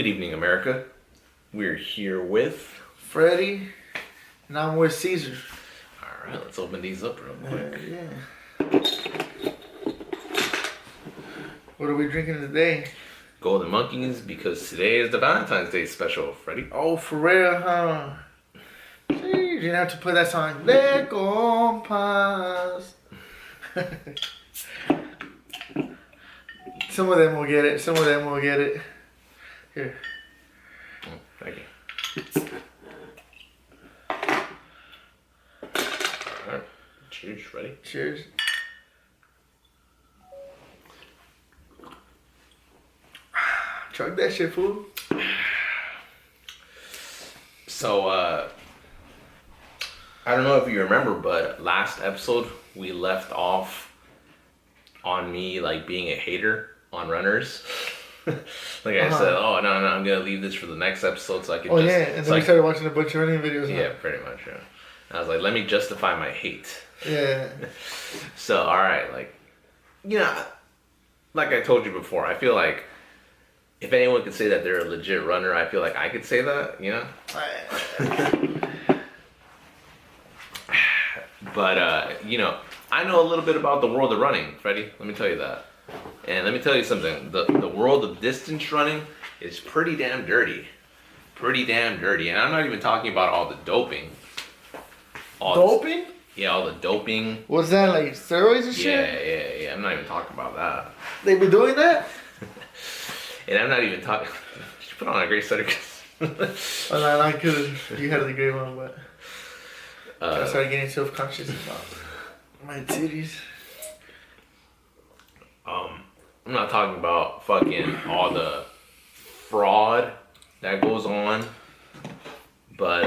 Good evening, America. We're here with... Freddie, and I'm with Caesar. Alright, let's open these up real quick. Yeah. What are we drinking today? Golden Monkeys, because today is the Valentine's Day special, Freddie. Oh, for real, huh? See, you didn't have to put that song. Le compas. Some of them will get it. Some of them will get it. Here. Oh, thank you. Alright. Cheers, ready? Cheers. Chug that shit, fool. So, I don't know if you remember, but last episode we left off on me like being a hater on runners. Like I said, oh no, I'm gonna leave this for the next episode so I can. Oh yeah, and then we started watching a bunch of running videos. Yeah, pretty much. Yeah. I was like, let me justify my hate. Yeah. So, all right, like, like I told you before, I feel like if anyone could say that they're a legit runner, I feel like I could say that, But, I know a little bit about the world of running, Freddie. Let me tell you that. And let me tell you something. The world of distance running is pretty damn dirty. Pretty damn dirty. And I'm not even talking about all the doping. Doping? All the doping. What's that, like steroids and shit? Yeah. I'm not even talking about that. They've been doing that? And I'm not even talking... You put on a great sweater. Oh, no, not because you had the great one, but... I started getting self-conscious about my titties. I'm not talking about fucking all the fraud that goes on. But,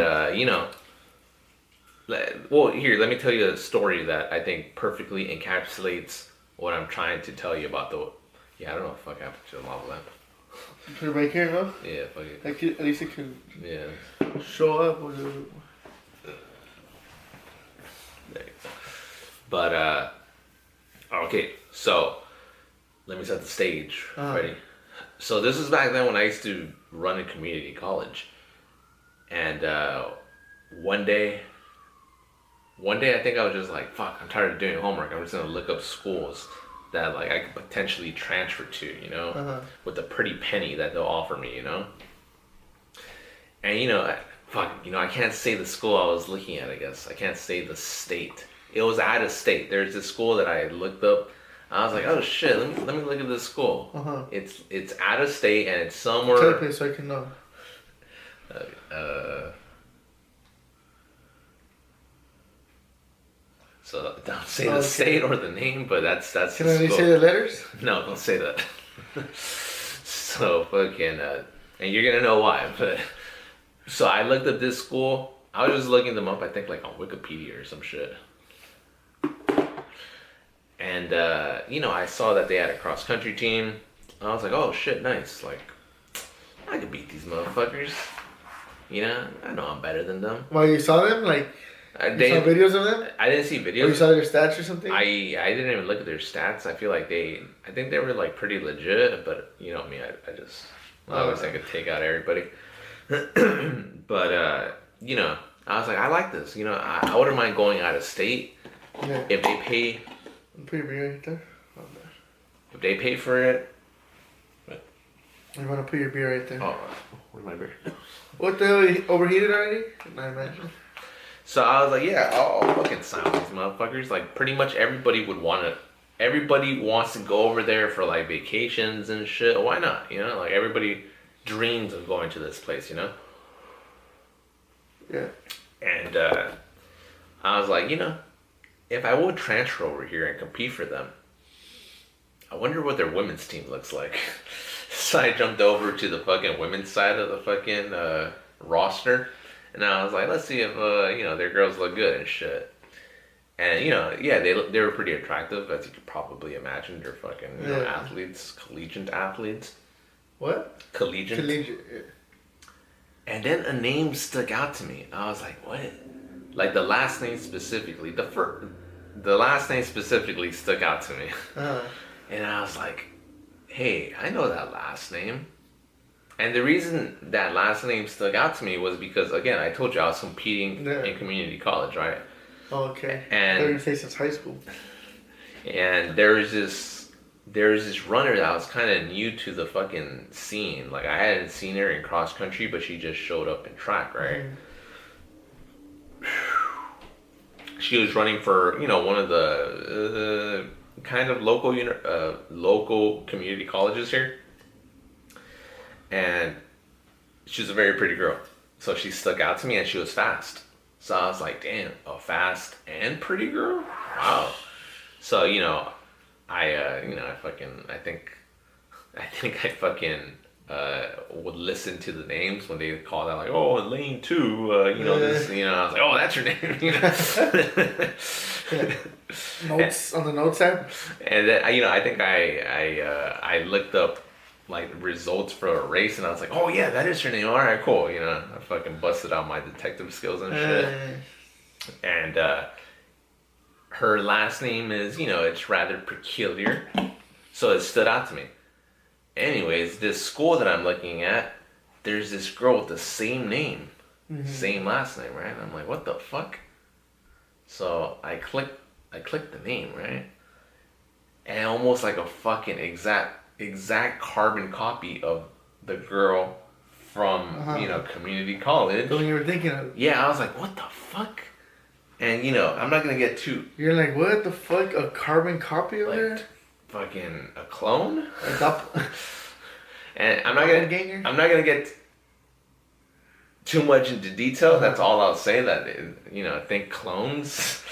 well, here, let me tell you a story that I think perfectly encapsulates what I'm trying to tell you about the... Yeah, I don't know what the fuck happened to the lava lamp. Put it back here, no? Yeah, fuck it. At least it can show up. Or there you go. But, okay, so let me set the stage. Ready? So this is back then when I used to run in community college. And one day I think I was just like, fuck, I'm tired of doing homework. I'm just going to look up schools that like I could potentially transfer to, with the pretty penny that they'll offer me, And, I can't say the school I was looking at, I guess. I can't say the state. It was out of state. There's this school that I looked up. I was like, oh shit, let me look at this school. It's out of state and it's somewhere. Tell me so I can know. So don't say the state or the name, but that's. Can I say the letters? No, don't say that. So fucking, and you're gonna know why. But so I looked up this school. I was just looking them up. I think like on Wikipedia or some shit. And I saw that they had a cross country team. I was like, oh shit, nice. Like, I could beat these motherfuckers. I know I'm better than them. Well, you saw them? Like, you saw videos of them? I didn't see videos. Or you saw their stats or something? I didn't even look at their stats. I feel like I think they were like pretty legit, but you know me, I always think I could take out everybody. But, I was like, I like this. I wouldn't mind going out of state if they pay. Put your beer right there. If they pay for it. What? You want to put your beer right there. Oh, where's my beer? What the hell? You overheated already? I imagine. So I was like, yeah, I'll fucking sign with these motherfuckers. Like, pretty much everybody wants to go over there for like vacations and shit. Why not? Like everybody dreams of going to this place, Yeah. And I was like, if I would transfer over here and compete for them, I wonder what their women's team looks like. So I jumped over to the fucking women's side of the fucking roster. And I was like, let's see if, their girls look good and shit. And, yeah, they were pretty attractive, as you could probably imagine. They're fucking athletes, collegiate athletes. What? Collegiate. Yeah. And then a name stuck out to me. I was like, what? Like the last name specifically. The last name specifically stuck out to me. And I was like, hey, I know that last name. And the reason that last name stuck out to me was because, again, I told you I was competing in community college, right? Oh, okay. And I thought you were saying since high school. And there's this runner that was kind of new to the fucking scene. Like, I hadn't seen her in cross country, but she just showed up in track, right? She was running for, one of the kind of local community colleges here. And she was a very pretty girl. So she stuck out to me, and she was fast. So I was like, damn, a fast and pretty girl? Wow. So, I think I fucking would listen to the names when they called out, like, oh, in lane 2, this, I was like, oh, that's your name, Notes on the notes app? And then, I think I looked up, like, results for a race, and I was like, oh, yeah, that is her name, all right, cool, I fucking busted out my detective skills and shit, and, her last name is, it's rather peculiar, so it stood out to me. Anyways, this school that I'm looking at, there's this girl with the same name, same last name, right? And I'm like, what the fuck? So I clicked the name, right? And almost like a fucking exact carbon copy of the girl from, community college. The one you were thinking of. Yeah, I was like, what the fuck? And, I'm not going to get too... You're like, what the fuck? A carbon copy of her? Fucking a clone? A and I'm not going to get too much into detail. That's all I'll say. That, think clones.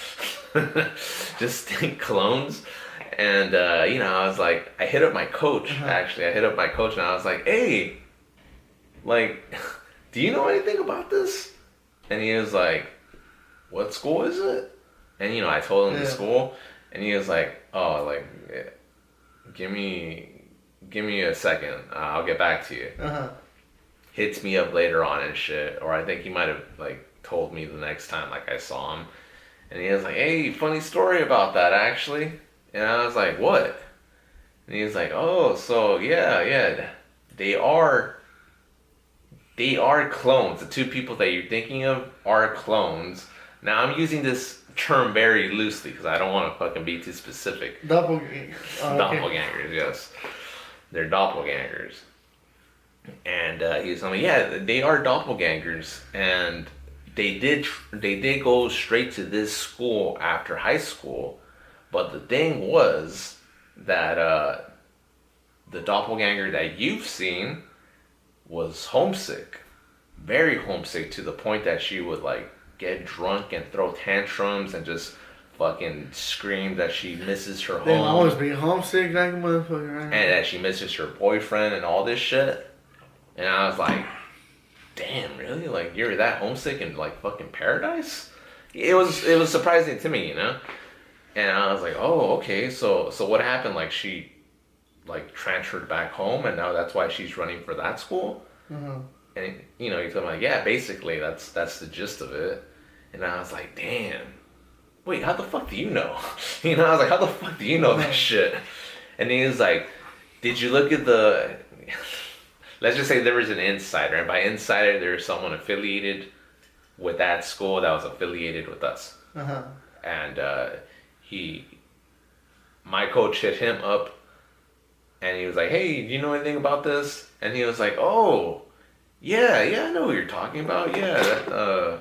Just think clones. And, I was like... I hit up my coach, actually. I hit up my coach, and I was like, hey, like, do you know anything about this? And he was like... what school is it? And, I told him the school, and he was like, oh, like, give me a second. I'll get back to you. Hits me up later on and shit. Or I think he might have, like, told me the next time, like, I saw him. And he was like, hey, funny story about that, actually. And I was like, what? And he was like, oh, so, yeah, they are clones. The two people that you're thinking of are clones. Now, I'm using this term very loosely because I don't want to fucking be too specific. Doppelgangers. Doppelgangers, yes. They're doppelgangers. And he was telling me, yeah, they are doppelgangers. And they did go straight to this school after high school. But the thing was that the doppelganger that you've seen was homesick. Very homesick, to the point that she would, like, get drunk and throw tantrums and just fucking scream that she misses her home. They always be homesick like a motherfucker, right? And that she misses her boyfriend and all this shit. And I was like, damn, really? Like, you're that homesick in, like, fucking paradise? It was surprising to me, And I was like, oh, okay, so what happened? Like, she, like, transferred back home, and now that's why she's running for that school? And, he told me, like, yeah, basically, that's the gist of it. And I was like, damn. Wait, how the fuck do you know? I was like, how the fuck do you know that shit? And he was like, did you look at the... Let's just say there was an insider. And by insider, there's someone affiliated with that school that was affiliated with us. And my coach hit him up. And he was like, hey, do you know anything about this? And he was like, oh, yeah, I know what you're talking about. Yeah,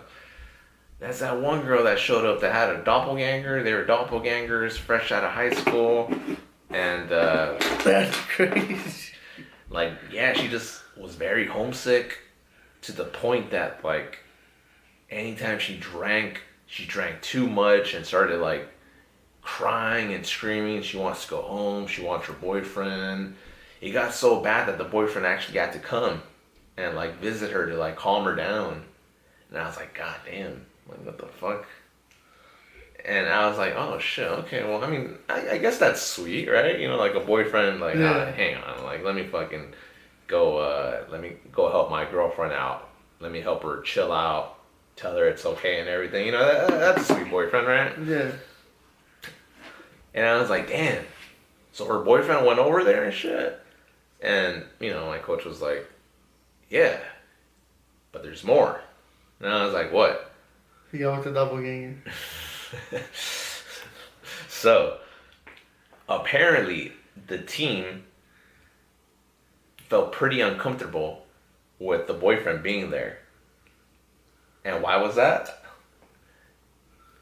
that's that one girl that showed up that had a doppelganger. They were doppelgangers, fresh out of high school. And, that's crazy. Like, yeah, she just was very homesick, to the point that, like, anytime she drank too much and started, like, crying and screaming. She wants to go home. She wants her boyfriend. It got so bad that the boyfriend actually got to come and, like, visit her to, like, calm her down. And I was like, God damn, like, what the fuck? And I was like, oh shit, okay, well, I mean, I guess that's sweet, right? Like, a boyfriend, like, hang on, like, let me fucking go, let me go help my girlfriend out. Let me help her chill out, tell her it's okay and everything. That's a sweet boyfriend, right? Yeah. And I was like, damn. So her boyfriend went over there and shit. And, my coach was like, yeah, but there's more. And I was like, what? You got with the doppelganger. So, apparently, the team felt pretty uncomfortable with the boyfriend being there. And why was that?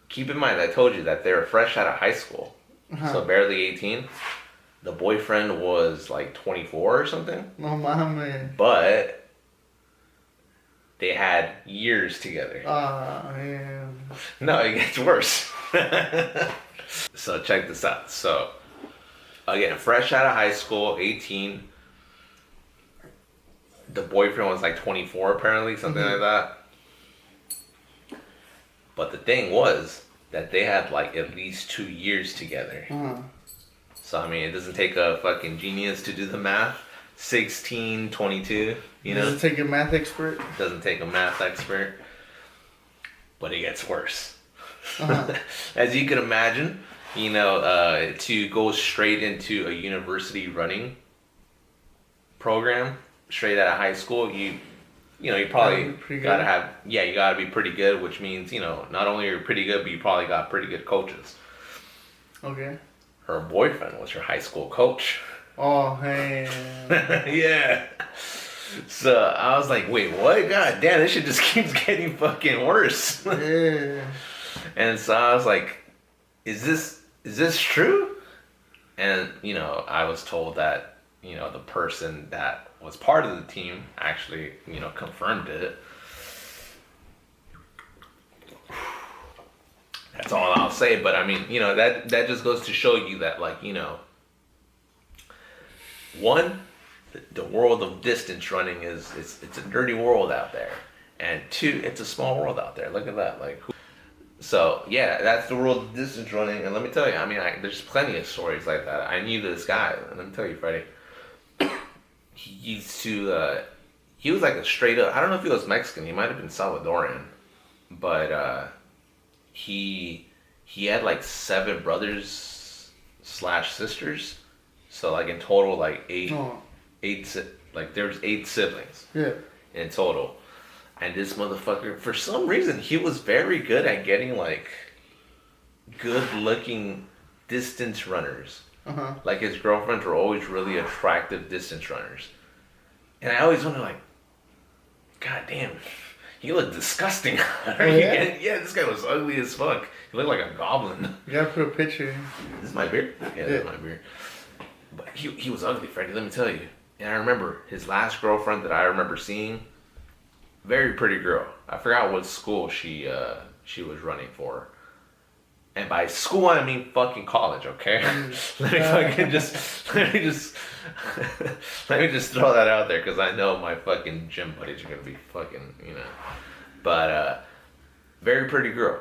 Keep in mind, I told you that they were fresh out of high school. So barely 18. The boyfriend was like 24 or something. No man. But they had years together. Ah, man. No, it gets worse. So check this out. So, again, fresh out of high school, 18. The boyfriend was like 24 apparently, something like that. But the thing was that they had like at least 2 years together. So, I mean, it doesn't take a fucking genius to do the math. 16, 22, you know? Doesn't take a math expert. Doesn't take a math expert. But it gets worse. As you can imagine, you know, to go straight into a university running program, straight out of high school, you probably gotta have, you gotta be pretty good, which means, you know, not only are you pretty good, but you probably got pretty good coaches. Okay. Her boyfriend was her high school coach. Oh, hey. Yeah. So I was like, wait, what? God damn, this shit just keeps getting fucking worse. Yeah. And so I was like, is this true? And, you know, I was told that, you know, the person that was part of the team actually, you know, confirmed it. That's all I'll say. But I mean, you know, that just goes to show you that, like, you know, one, the world of distance running it's a dirty world out there. And two, it's a small world out there. Look at that. Like, so yeah, that's the world of distance running. And let me tell you, I mean, there's plenty of stories like that. I knew this guy. Let me tell you, Freddie. He used to, he was like a straight up, I don't know if he was Mexican, he might have been Salvadoran, but he had like 7 brothers / sisters, so like in total like eight, like there's 8 siblings in total. And this motherfucker, for some reason, he was very good at getting like good looking distance runners. Like his girlfriends were always really attractive distance runners. And I always wonder, like, God damn, he looked disgusting. Yeah, this guy was ugly as fuck. He looked like a goblin. You gotta put a picture. This is my beard? Yeah, this is my beard. But he was ugly, Freddie, let me tell you. And I remember his last girlfriend that I remember seeing, very pretty girl. I forgot what school she was running for. And by school, I mean fucking college, okay? let me just throw that out there, because I know my fucking gym buddies are gonna be fucking, you know. But very pretty girl.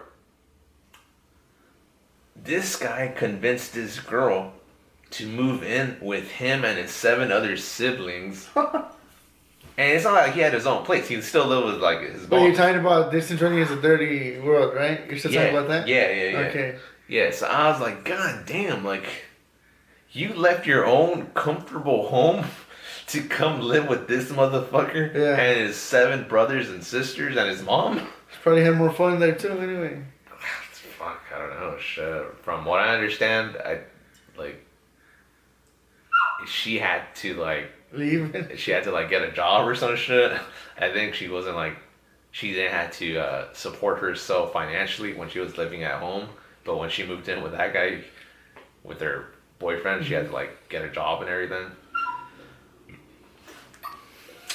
This guy convinced this girl to move in with him and his 7 other siblings. And it's not like he had his own place. He still lived with like his. But you're talking about distance running is a dirty world, right? You're still talking about that? Yeah. Okay. Yeah, so I was like, God damn, like, you left your own comfortable home to come live with this motherfucker and his 7 brothers and sisters and his mom? He's probably had more fun there too, anyway. Fuck, I don't know, shit. From what I understand, she had to, like, leave? She had to, like, get a job or some shit. I think she wasn't, like, she didn't have to support herself financially when she was living at home. But when she moved in with that guy, with her boyfriend, she had to, like, get a job and everything.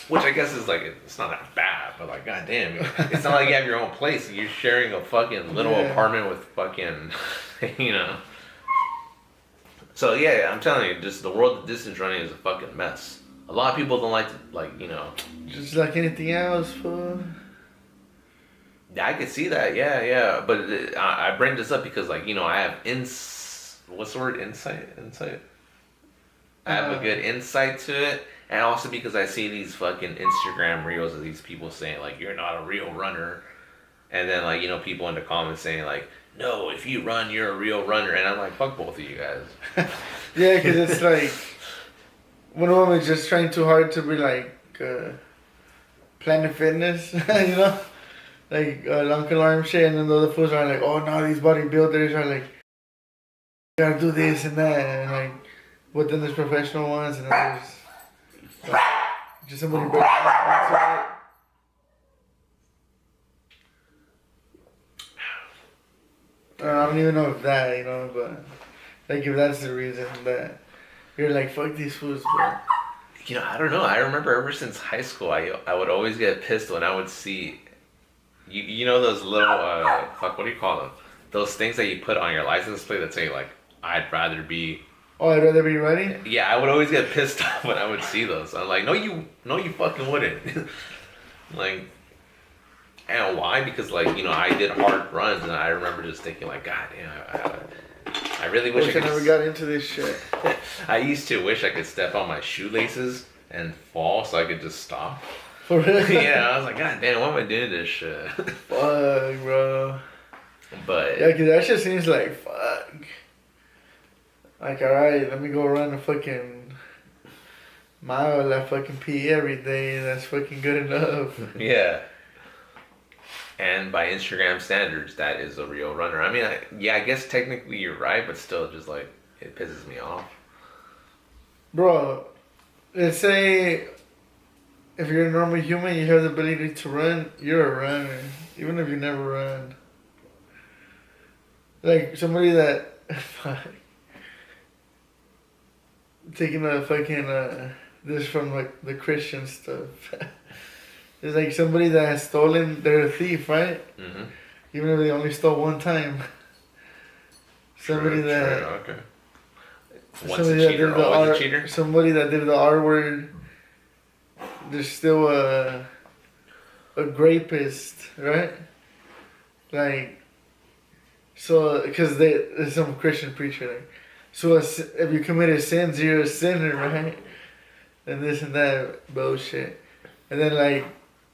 Which I guess is, like, it's not that bad, but, like, goddamn. It's not like you have your own place. You're sharing a fucking little apartment with fucking, you know. So, yeah, I'm telling you, just the world of distance running is a fucking mess. A lot of people don't like to, like, you know. Just like anything else, fool. Yeah, I could see that. Yeah. But I bring this up because, like, you know, I have what's the word? Insight. I have a good insight to it, and also because I see these fucking Instagram reels of these people saying, like, you're not a real runner, and then, like, you know, people in the comments saying, like, no, if you run, you're a real runner, and I'm like, fuck both of you guys. Yeah, because it's like when a woman's just trying too hard to be like Planet Fitness, you know, like Uncle Arm shit, and then the other fools are like, oh no, these bodybuilders are like, gotta do this and that, and like, but then there's professional ones, and then there's just somebody breaks it. I don't even know if that, you know, but like if that's the reason that you're like, fuck these fools, bro. You know, I don't know. I remember ever since high school, I would always get pissed when I would see, you know those little, fuck, what do you call them? Those things that you put on your license plate that say like, I'd rather be. Oh, I'd rather be running? Yeah, I would always get pissed off when I would see those. I'm like, no, you fucking wouldn't. Like, and why? Because like, you know, I did hard runs, and I remember just thinking like, God damn, I really wish I could. I never got into this shit. I used to wish I could step on my shoelaces and fall so I could just stop. For real? Yeah, I was like, God damn, why am I doing this shit? Fuck, bro. But yeah, cause that shit seems like fuck. Like, alright, let me go run a fucking mile at fucking PE every day. That's fucking good enough. Yeah. And by Instagram standards, that is a real runner. I mean, I guess technically you're right, but still, just like, it pisses me off. Bro, let's say if you're a normal human, you have the ability to run, you're a runner. Even if you never run. Like, somebody that... taking a fucking this from like the Christian stuff. It's like somebody that has stolen, they're a thief, right? Mm-hmm. Even if they only stole one time. Somebody that okay. Once a cheater, always a cheater. Somebody that did the R word. There's still a rapist, right? Like, so because there's some Christian preacher like. So if you committed sins, you're a sinner, right? And this and that bullshit. And then like,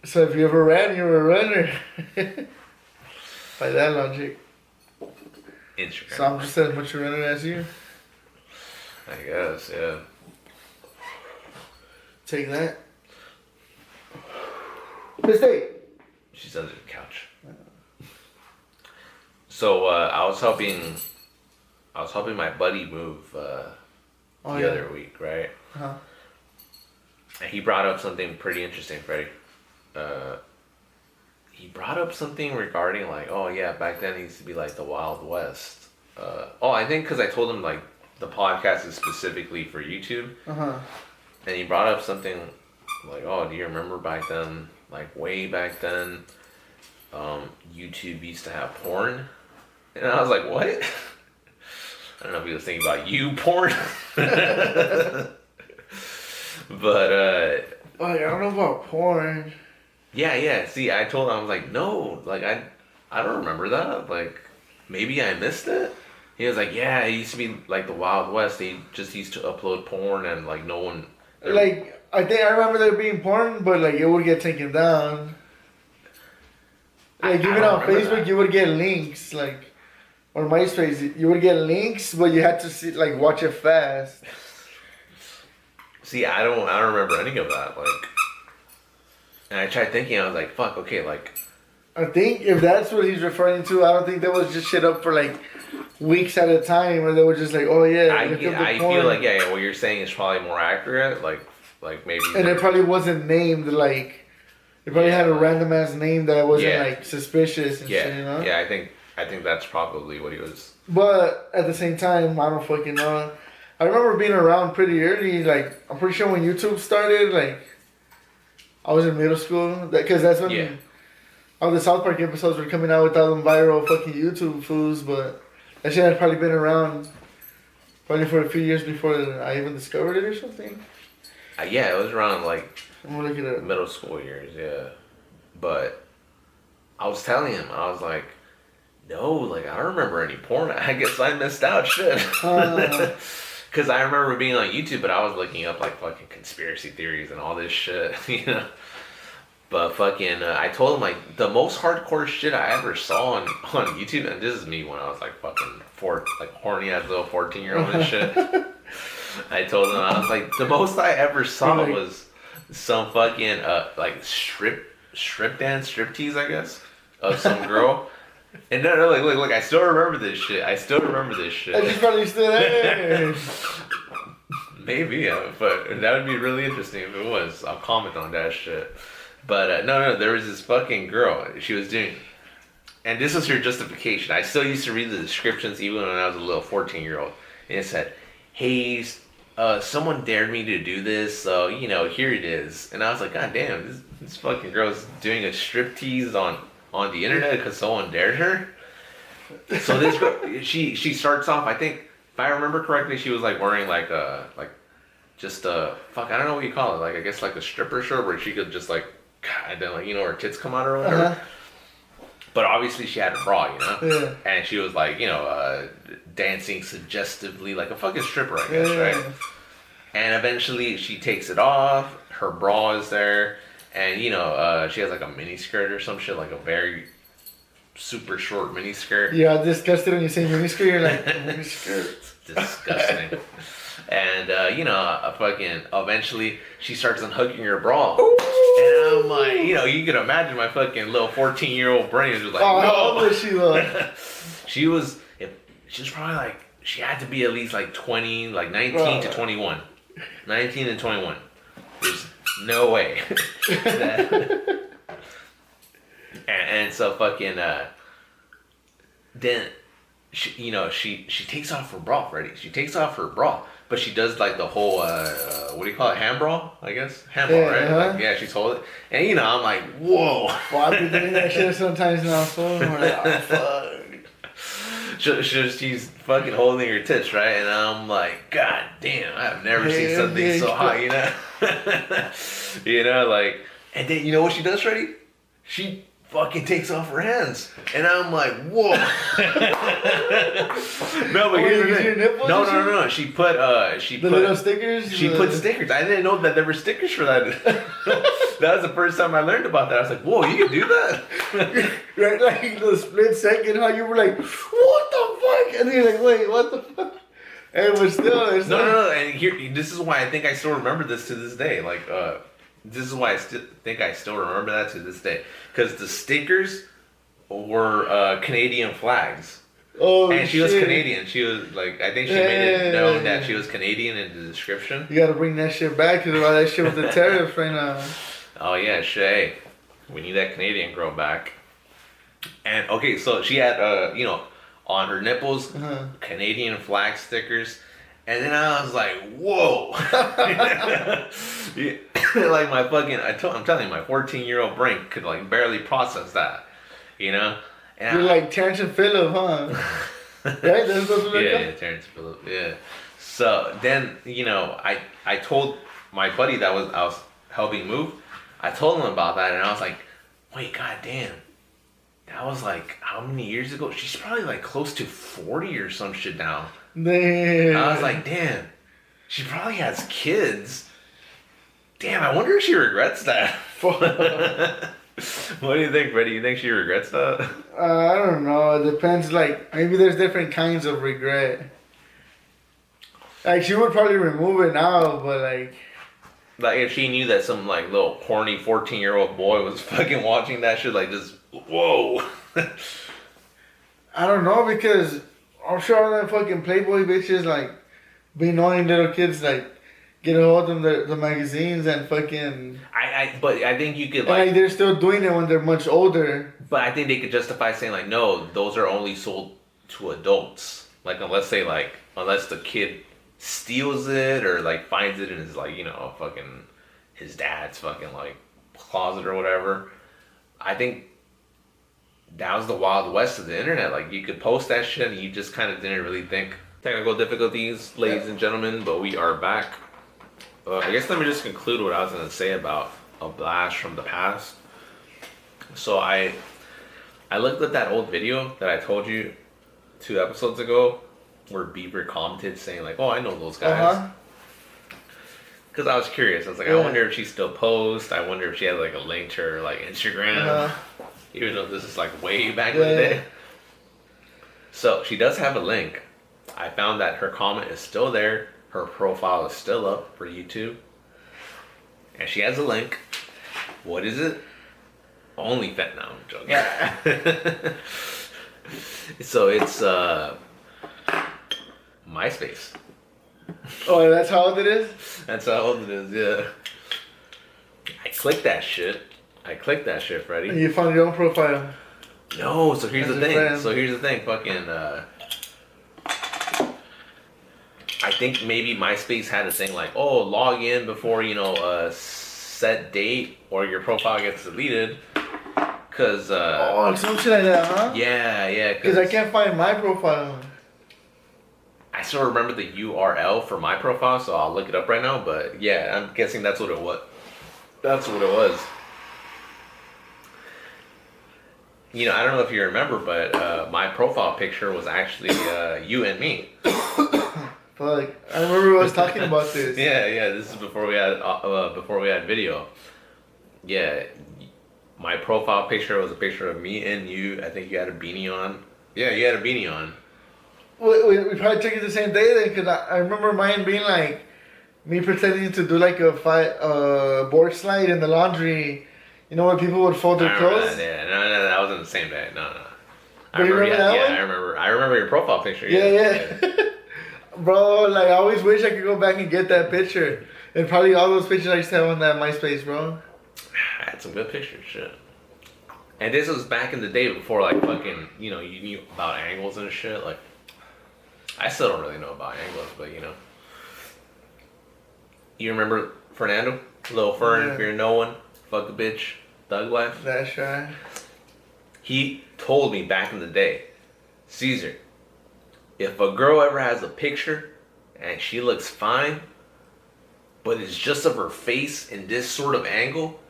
so if you ever ran, you're a runner. By that logic. Instagram. So I'm just as much a runner as you. I guess, yeah. Take that. Mistake. She's under the couch. So I was helping my buddy move the other week, right? Uh-huh. And he brought up something pretty interesting, Freddie. He brought up something regarding like, oh yeah, back then it used to be like the Wild West. I think because I told him like the podcast is specifically for YouTube. Uh-huh. And he brought up something like, oh, do you remember back then, like way back then, YouTube used to have porn? And I was like, what? I don't know if he was thinking about you porn. But, I don't know about porn. Yeah. See, I told him, I was like, no, like, I don't remember that. Like, maybe I missed it. He was like, yeah, it used to be like the Wild West. They just used to upload porn and, like, no one... Like, I think I remember there being porn, but, like, it would get taken down. Like, even on Facebook, that. You would get links, like... Or MySpace, you would get links, but you had to see, like, watch it fast. See, I don't remember any of that, like... And I tried thinking, I was like, fuck, okay, like... I think if that's what he's referring to, I don't think that was just shit up for, like, weeks at a time, or they were just like, oh, yeah, I feel like, yeah, what you're saying is probably more accurate, like maybe... And it probably wasn't named, like... It probably had a random-ass name that wasn't, like, suspicious and shit, you know? Yeah, I think that's probably what he was... But, at the same time, I don't fucking know. I remember being around pretty early, like, I'm pretty sure when YouTube started, like... I was in middle school, because that's when all the South Park episodes were coming out with all them viral fucking YouTube fools, but that shit had probably been around probably for a few years before I even discovered it or something. Yeah, it was around like I'm gonna look it up. Middle school years, yeah. But I was telling him, I was like, no, like I don't remember any porn. I guess I missed out, shit. Because I remember being on YouTube, but I was looking up like fucking conspiracy theories and all this shit, you know. But fucking, I told him like the most hardcore shit I ever saw on YouTube, and this is me when I was like fucking horny ass little 14-year-old and shit. I told him, I was like, the most I ever saw was some fucking like strip tease, I guess, of some girl. And no, like, look, I still remember this shit. I just probably still there. Maybe, but that would be really interesting if it was. I'll comment on that shit. But no, there was this fucking girl. She was doing, and this was her justification. I still used to read the descriptions even when I was a little 14-year-old. And it said, hey, someone dared me to do this, so, here it is. And I was like, God damn, this fucking girl's doing a striptease on the internet because someone dared her. So this girl, she starts off, I think, if I remember correctly, she was like wearing like just a, fuck, I don't know what you call it, like, I guess like a stripper shirt where she could just like, and then like, her tits come out or whatever. Uh-huh. But obviously she had a bra, Yeah. And she was like, dancing suggestively like a fucking stripper, I guess, right? And eventually she takes it off, her bra is there, and she has like a mini skirt or some shit, like a very super short mini skirt. Yeah, disgusted when you say mini skirt, you're like, mini skirt. Disgusting. And fucking eventually she starts unhooking her bra. Ooh. And I'm like, you can imagine my fucking little 14-year-old brain is just like, how old was she though? She was probably like, she had to be at least like 20, like 19 to 21. 19 and 21. There's no way. and so fucking then she takes off her bra, Freddie. She takes off her bra, but she does like the whole what do you call it? Hand bra, I guess. Hand bra, right? Uh-huh. Like, she's holding it. And I'm like, whoa. Well, I've been doing that shit sometimes now, so I'm like, oh fuck. She's fucking holding her tits, right? And I'm like, God damn, I've never seen something so hot, like, and then you know what she does, Freddie? She fucking takes off her hands, and I'm like, whoa. No, but here's the thing. No. She put little stickers. She put stickers. I didn't know that there were stickers for that. That was the first time I learned about that. I was like, whoa, you can do that. Right, like the split second, how you were like, what the fuck? And then you're like, wait, what the fuck? And but still, it's no. And here, this is why I think I still remember this to this day. Like, this is why I think I still remember that to this day. Because the stickers were Canadian flags. Oh, and she was Canadian. She was like, I think she made it known that she was Canadian in the description. You gotta bring that shit back because all that shit with the tariff right now. Oh yeah, Shay. We need that Canadian girl back. And okay, so she had on her nipples, Canadian flag stickers. And then I was like, whoa. Like my fucking, I'm telling you, my 14-year-old brain could like barely process that, And you're like Terrence and Phillip, huh? Right? That's what yeah, Terrence and Phillip, yeah. So then, I told my buddy that I was helping move, I told him about that, and I was like, wait, goddamn. That was like, how many years ago? She's probably like close to 40 or some shit now. Damn. I was like, damn, she probably has kids. Damn, I wonder if she regrets that. What do you think, Freddie? You think she regrets that? I don't know. It depends. Like, maybe there's different kinds of regret. Like, she would probably remove it now, but like if she knew that some like little horny 14-year-old boy was fucking watching that shit, like just whoa. I don't know, because I'm sure all that fucking Playboy bitches like be knowing little kids like get a hold of the magazines and fucking. But I think you could like they're still doing it when they're much older. But I think they could justify saying like, no, those are only sold to adults. Like unless the kid steals it or like finds it in his like fucking his dad's fucking like closet or whatever. I think that was the Wild West of the internet. Like you could post that shit and you just kind of didn't really think. Technical difficulties, ladies and gentlemen, but we are back. I guess let me just conclude what I was going to say about a blast from the past. So I looked at that old video that I told you 2 episodes ago where Bieber commented saying like, oh, I know those guys. Because I was curious. I was like, I wonder if she still posts. I wonder if she had like a link to her like Instagram. Even though this is like way back in the day. So she does have a link. I found that her comment is still there. Her profile is still up for YouTube. and she has a link. What is it? OnlyFans. No, I'm joking. So it's MySpace. Oh, that's how old it is? That's how old it is, yeah. I clicked that shit, Freddie. And you found your own profile. No, so here's the thing. Friend. Fucking, I think maybe MySpace had a thing like, oh, log in before, a set date or your profile gets deleted. Cause, oh, some shit like that, huh? Yeah. Because I can't find my profile. I still remember the URL for my profile, so I'll look it up right now. But yeah, I'm guessing that's what it was. That's what it was. I don't know if you remember, but my profile picture was actually you and me. Fuck, I remember I was talking about this. Yeah. This is before we had video. Yeah, my profile picture was a picture of me and you. I think you had a beanie on. Yeah, you had a beanie on. We probably took it the same day then, because I remember mine being like me pretending to do like a board slide in the laundry. You know when people would fold their clothes? No, that wasn't the same day. No. I remember that one? Yeah, I remember your profile picture. Yeah. Bro, like I always wish I could go back and get that picture. And probably all those pictures I used to have on that MySpace, bro. I had some good pictures, shit. And this was back in the day before like fucking, you knew about angles and shit. Like, I still don't really know about angles, but You remember Fernando? Lil Fern, if you're no one, fuck a bitch, thug life. That's right. He told me back in the day, Caesar, if a girl ever has a picture and she looks fine, but it's just of her face in this sort of angle,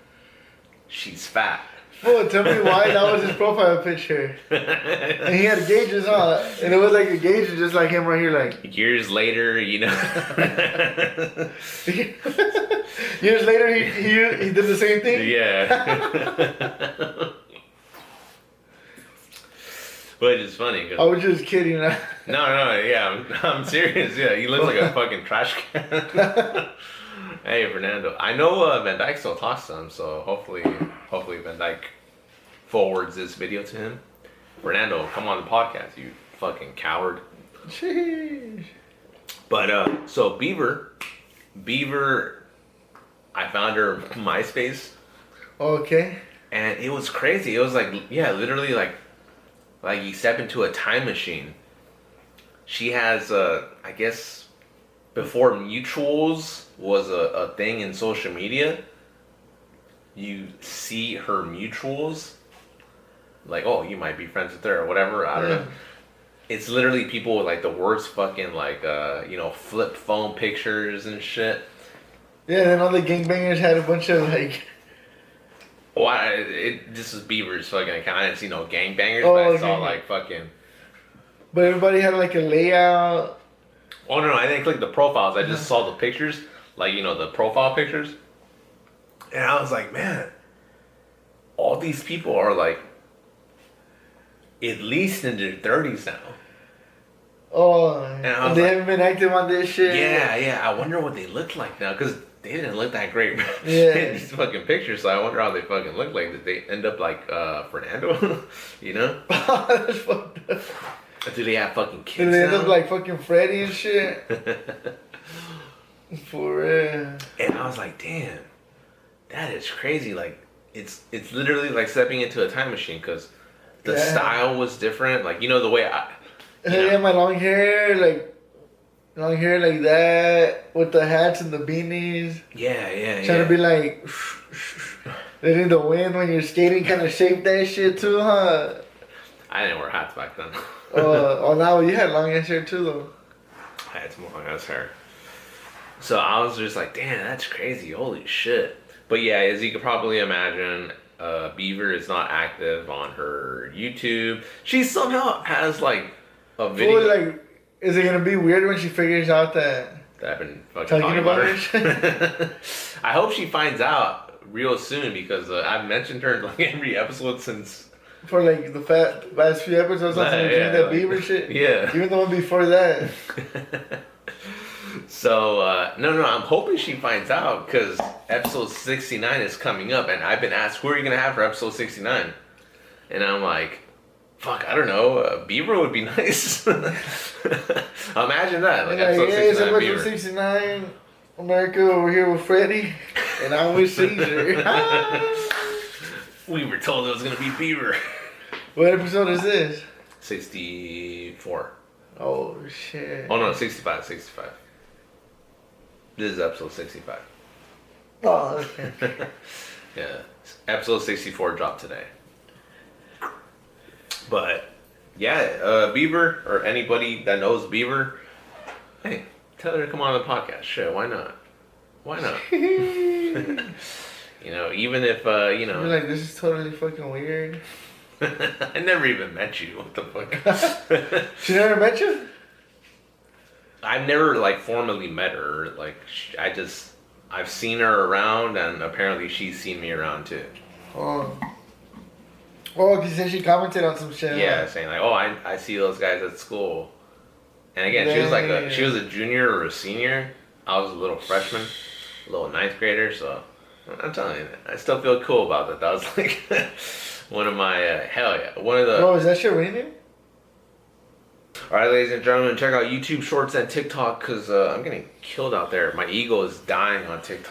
she's fat. Oh, tell me why that was his profile picture. And he had gauges, huh? And it was like a gauge just like him right here, like. Years later, Years later, he did the same thing? Yeah. But it's funny. I was just kidding. No, yeah, I'm serious. Yeah, he looks like a fucking trash can. Hey, Fernando. I know Van Dyke still talks to him, so hopefully Van Dyke forwards this video to him. Fernando, come on the podcast, you fucking coward. Jeez. But, so Beaver, I found her MySpace. Okay. And it was crazy. It was like, yeah, literally like you step into a time machine. She has, I guess, before mutuals was a thing in social media, you see her mutuals, like, oh, you might be friends with her or whatever, I don't know. It's literally people with like the worst fucking like, flip phone pictures and shit. Yeah, and then all the gangbangers had a bunch of like... Well, this is Beaver's fucking account. I didn't see no gangbangers, but I saw like fucking... But everybody had like a layout. Oh, no, I didn't click the profiles. I just saw the pictures, like, the profile pictures. And I was like, man, all these people are like at least in their 30s now. Oh, and they haven't been active on this shit. Yeah. I wonder what they look like now, because they didn't look that great in these fucking pictures, so I wonder how they fucking look like. Did they end up like Fernando? That's fucked up. Do they have fucking kids? Did they end now? up like fucking Freddy and shit? For real. And I was like, damn, that is crazy. Like, it's literally like stepping into a time machine, because the style was different. Like, the way I... And then they had my long hair like that, with the hats and the beanies. Yeah. Trying to be like... letting the wind when you're skating kind of shape that shit too, huh? I didn't wear hats back then. Now you had long ass hair too, though. I had some long ass hair. So I was just like, damn, that's crazy. Holy shit. But yeah, as you could probably imagine, Beaver is not active on her YouTube. She somehow has like a video. Like, is it gonna be weird when she figures out that I've been fucking talking about her? I hope she finds out real soon, because I've mentioned her in like every episode since. For like the last few episodes, that Beaver shit. Yeah. Even the one before that. So, no, I'm hoping she finds out because episode 69 is coming up, and I've been asked, who are you going to have for episode 69? And I'm like, fuck, I don't know. Beaver would be nice. Imagine that. Like, episode 69 Beaver. 69, America over here with Freddie, and I'm with Caesar. We were told it was going to be Beaver. What episode is this? 64. Oh, shit. Oh, no, 65. This is episode 65. Oh, okay. Yeah. Episode 64 dropped today. But, yeah, Beaver, or anybody that knows Beaver, hey, tell her to come on the podcast. Sure, why not? Why not? You know, even if, you know. You're like, this is totally fucking weird. I never even met you. What the fuck? She never met you? I've never, like, formally met her. Like, I've seen her around, and apparently she's seen me around, too. Oh, because then she commented on some shit. Yeah, saying, like, oh, I see those guys at school. And again, she was like she was a junior or a senior. I was a little freshman, a little ninth grader, so I'm telling you, I still feel cool about that. That was like one of my, hell yeah, one of the... Bro, is that shit raining? Alright, ladies and gentlemen, check out YouTube Shorts and TikTok, because I'm getting killed out there. My ego is dying on TikTok.